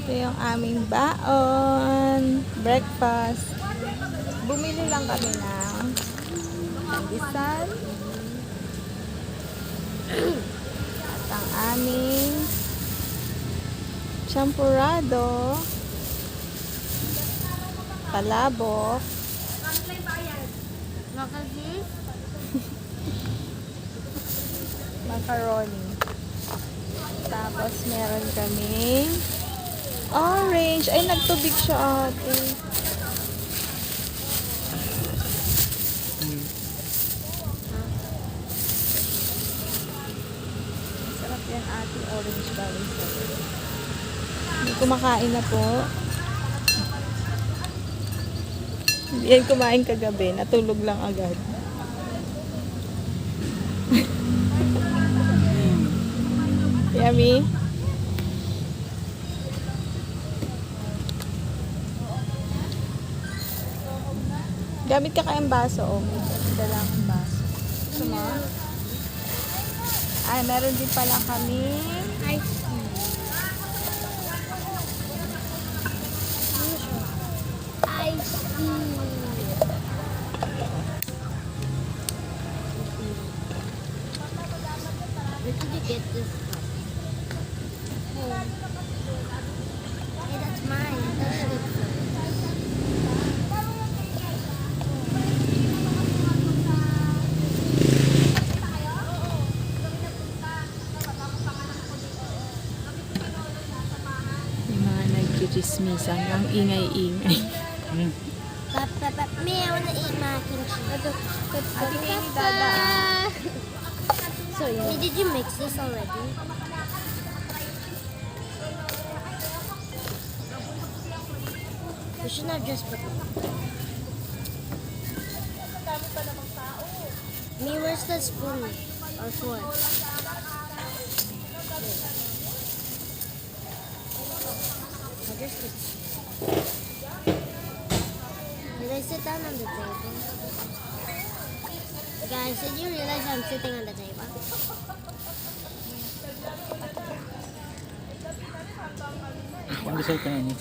Ito yung aming baon. Breakfast. Bumili lang kami ng pandesal. At ang aming champurado. Palabok. Macaroni. Tapos meron kaming orange. Ay, nagtubig siya ate. Sarap yan ate. Orange bawang. Hindi kumakain na po. Hindi yan kumain kagabi. Natulog lang agad. Yummy. Gamit ka kayang baso, oh. May dala akong baso. Gusto mo? Ay, meron din pala kami ice cream. Ice cream. Where did you get this from? Home. Hey, that's mine. That's good for Yung mga nagkichismisan, ang ingay-ingay. Papa, me, I wanna eat mac and cheese. Ate Mimi, dadaan. So, yeah. Did you mix this already? You should not just put it. Me, where's the spoon or fork? I just put. Did I sit down on the table? Guys, did you realize I'm sitting on the table? Ang gusto ko na